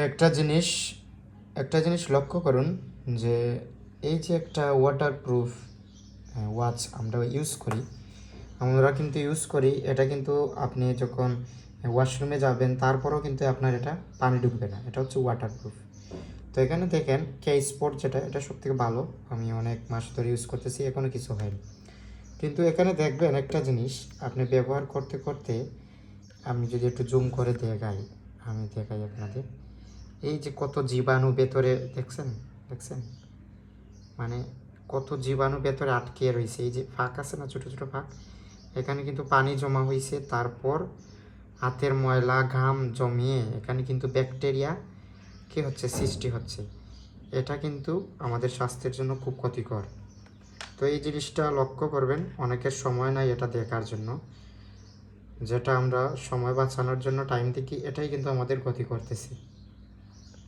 একটা জিনিস একটা জিনিস লক্ষ্য করুন যে এই যে একটা ওয়াটারপ্রুফ ওয়াচ আমরা ইউজ করি, এটা কিন্তু আপনি যখন ওয়াশরুমে যাবেন তারপরেও কিন্তু আপনার এটা পানি ঢুকবে না, এটা হচ্ছে ওয়াটারপ্রুফ। তো এখানে দেখেন কে স্পোর্ট যেটা, এটা সবথেকে ভালো, আমি অনেক মাস ধরে ইউজ করতেছি, এখনও কিছু হয়নি। কিন্তু এখানে দেখবেন একটা জিনিস, আপনি ব্যবহার করতে করতে, আমি যদি একটু জুম করে দেখাই আপনাদের, এই যে কত জীবাণু ভেতরে দেখছেন মানে কত জীবাণু ভেতরে আটকে রয়েছে। এই যে ফাঁক আছে না, ছোটো ছোটো ফাঁক, এখানে কিন্তু পানি জমা হয়েছে, তারপর হাতের ময়লা ঘাম জমিয়ে এখানে কিন্তু ব্যাকটেরিয়া কী হচ্ছে, সৃষ্টি হচ্ছে। এটা কিন্তু আমাদের স্বাস্থ্যের জন্য খুব ক্ষতিকর। তো এই জিনিসটা লক্ষ্য করবেন, অনেকের সময় নাই এটা দেখার জন্য, যেটা আমরা সময় বাঁচানোর জন্য টাইম দেখি, এটাই কিন্তু আমাদের ক্ষতি করতেছে।